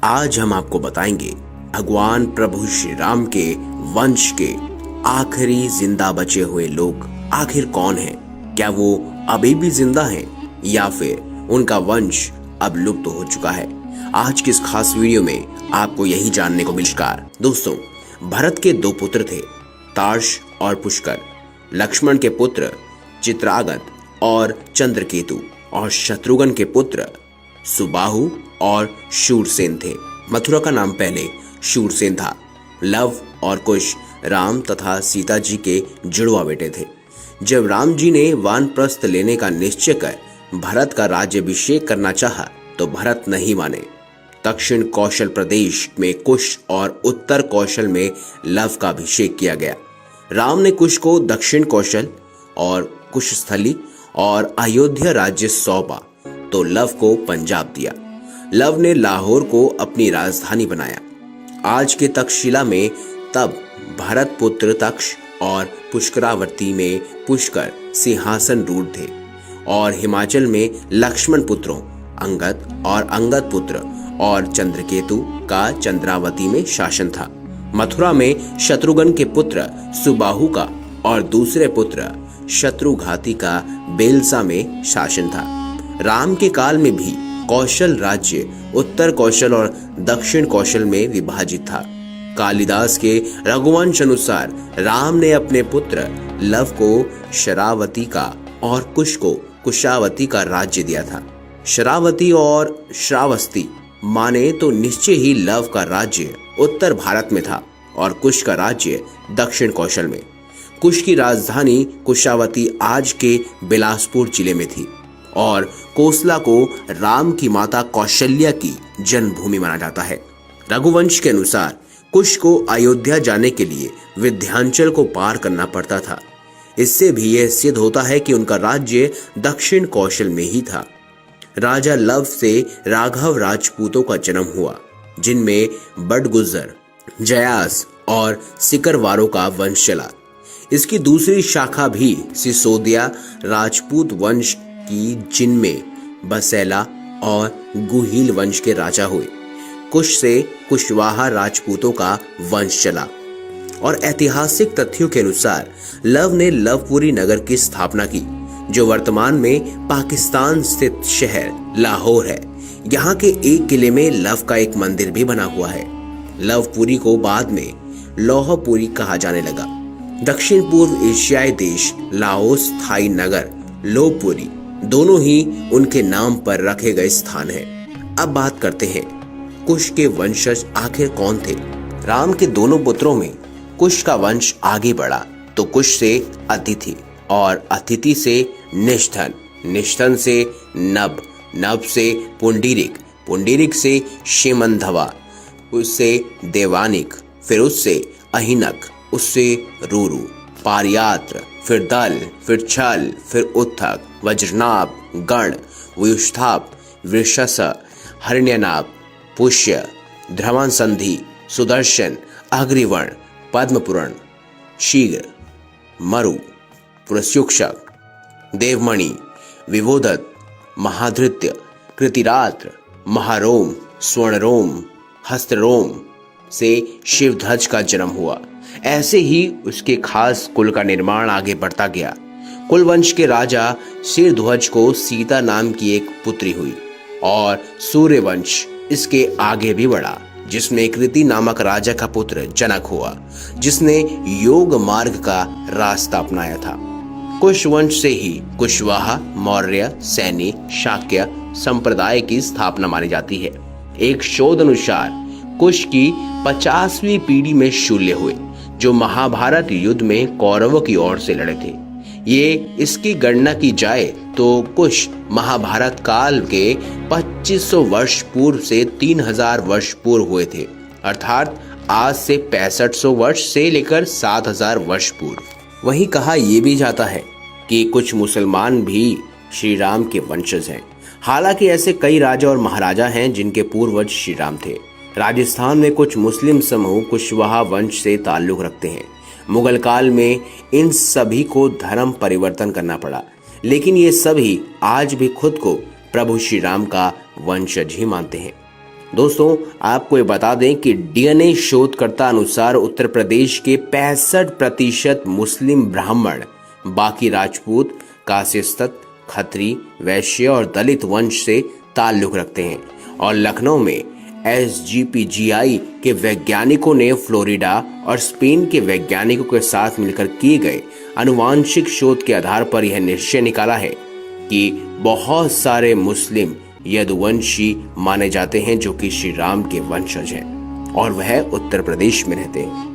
आज हम आपको बताएंगे भगवान प्रभु श्री राम के वंश के आखिरी जिंदा बचे हुए लोग आखिर कौन हैं? क्या वो अभी भी जिंदा हैं या फिर उनका वंश अब लुप्त हो चुका है? आज की इस खास वीडियो में आपको यही जानने को मिलेगा। दोस्तों, भरत के दो पुत्र थे, तार्श और पुष्कर। लक्ष्मण के पुत्र चित्रागत और चंद्रकेतु और शत्रुघ्न के पुत्र सुबाहु और शूरसेन थे। मथुरा का नाम पहले शूरसेन था। लव और कुश राम तथा सीता जी के जुड़वा बेटे थे। जब राम जी ने वानप्रस्थ लेने का निश्चय कर भरत का राज्याभिषेक करना चाहा तो भरत नहीं माने। दक्षिण कौशल प्रदेश में कुश और उत्तर कौशल में लव का अभिषेक किया गया। राम ने कुश को दक्षिण कौशल और कुशस्थली और अयोध्या राज्य सौंपा तो लव को पंजाब दिया। लव ने लाहौर को अपनी राजधानी बनाया। आज के तक्षशिला में तब भरत पुत्र तक्ष और पुष्करावर्ती में पुष्कर सिंहासन रूढ़ थे और हिमाचल में लक्ष्मण पुत्रों अंगद और अंगद पुत्र और चंद्रकेतु का चंद्रावती में शासन था। मथुरा में शत्रुघ्न के पुत्र सुबाहु का और दूसरे पुत्र शत्रुघाती का बेलसा में शासन था। राम के काल में भी कौशल राज्य उत्तर कौशल और दक्षिण कौशल में विभाजित था। कालिदास के रघुवंश अनुसार राम ने अपने पुत्र लव को शरावती का और कुश को कुशावती का राज्य दिया था। शरावती और श्रावस्ती माने तो निश्चय ही लव का राज्य उत्तर भारत में था और कुश का राज्य दक्षिण कौशल में। कुश की राजधानी कुशावती आज के बिलासपुर जिले में थी और कोसला को राम की माता कौशल्या की जन्मभूमि माना जाता है। रघुवंश के अनुसार कुश को अयोध्या जाने के लिए विंध्याचल को पार करना पड़ता था। इससे भी यह सिद्ध होता है कि उनका राज्य दक्षिण कौशल में ही था। राजा लव से राघव राजपूतों का जन्म हुआ, जिनमें बडगुजर, जयास और सिकरवारों का वंश चला। इसकी दूसरी शाखा भी सिसोदिया राजपूत वंश की, जिनमें बसैला और गुहिल वंश के राजा हुए। कुश से कुशवाहा राजपूतों का वंश चला और ऐतिहासिक तथ्यों के अनुसार लव ने लवपुरी नगर की स्थापना की, जो वर्तमान में पाकिस्तान स्थित शहर लाहौर है। यहाँ के एक किले में लव का एक मंदिर भी बना हुआ है। लवपुरी को बाद में लौहपुरी कहा जाने लगा। दक्षिण पूर्व एशियाई देश लाओस थाई नगर लोहपुरी दोनों ही उनके नाम पर रखे गए स्थान हैं। अब बात करते हैं कुश के वंशज आखिर कौन थे। राम के दोनों पुत्रों में कुश का वंश आगे बढ़ा तो कुश से अतिथि और अतिथि से निष्ठन, निष्ठन से नभ, नभ से पुंडरीक, पुंडरीक से शेमंधवा, उससे देवानिक, फिर उससे अहिनक, उससे रूरु, पारियात्र, फिर दल, फिर छल, फिर उत्थक, वज्रनाभ, गण, व्युष्ठाप, वृषस, हरण्यनाभ, पुष्य, ध्रवन संधि, सुदर्शन, अग्रिवर्ण, पद्मपुरण, शीघ्र, मरु, पुरस्युक्षक, देवमणि, विवोदत, महाधृत्य, कृतिरात्र, महारोम, स्वर्णरोम, हस्तरोम से शिवध्वज का जन्म हुआ। ऐसे ही उसके खास कुल का निर्माण आगे बढ़ता गया। कुलवंश के राजा शिरध्वज को सीता नाम की एक पुत्री हुई और सूर्यवंश इसके आगे भी बढ़ा, जिसमें कृति नामक राजा का पुत्र जनक हुआ, जिसने योग मार्ग का रास्ता अपनाया था। कुश वंश से ही कुशवाहा, मौर्य, सैनी, शाक्य संप्रदाय की स्थापना मानी जाती है। एक शोध अनुसार कुश की 50वीं पीढ़ी में शूल्य हुए, जो महाभारत युद्ध में कौरवों की ओर से लड़े थे। ये इसकी गणना की जाए तो कुश महाभारत काल के 2500 वर्ष पूर्व से 3000 वर्ष पूर्व हुए थे, अर्थात आज से 6500 वर्ष से लेकर 7000 वर्ष पूर्व। वहीं कहा यह भी जाता है कि कुछ मुसलमान भी श्री राम के वंशज हैं। हालांकि ऐसे कई राजा और महाराजा हैं जिनके पूर्वज श्री राम थे। राजस्थान में कुछ मुस्लिम समूह कुशवाहा वंश से ताल्लुक रखते हैं। मुगल काल में इन सभी को धर्म परिवर्तन करना पड़ा, लेकिन ये सभी आज भी खुद को प्रभु श्री राम का वंशज ही मानते हैं। दोस्तों, आपको ये बता दें कि डीएनए शोधकर्ता अनुसार उत्तर प्रदेश के 65% मुस्लिम ब्राह्मण, बाकी राजपूत, कासिस्तत, खत्री, वैश्य और दलित वंश से ताल्लुक रखते हैं। और लखनऊ में SGPGI के वैज्ञानिकों ने फ्लोरिडा और स्पेन के वैज्ञानिकों के साथ मिलकर किए गए आनुवांशिक शोध के आधार पर यह निश्चय निकाला है कि बहुत सारे मुस्लिम यदुवंशी माने जाते हैं जो कि श्री राम के वंशज हैं और वह उत्तर प्रदेश में रहते हैं।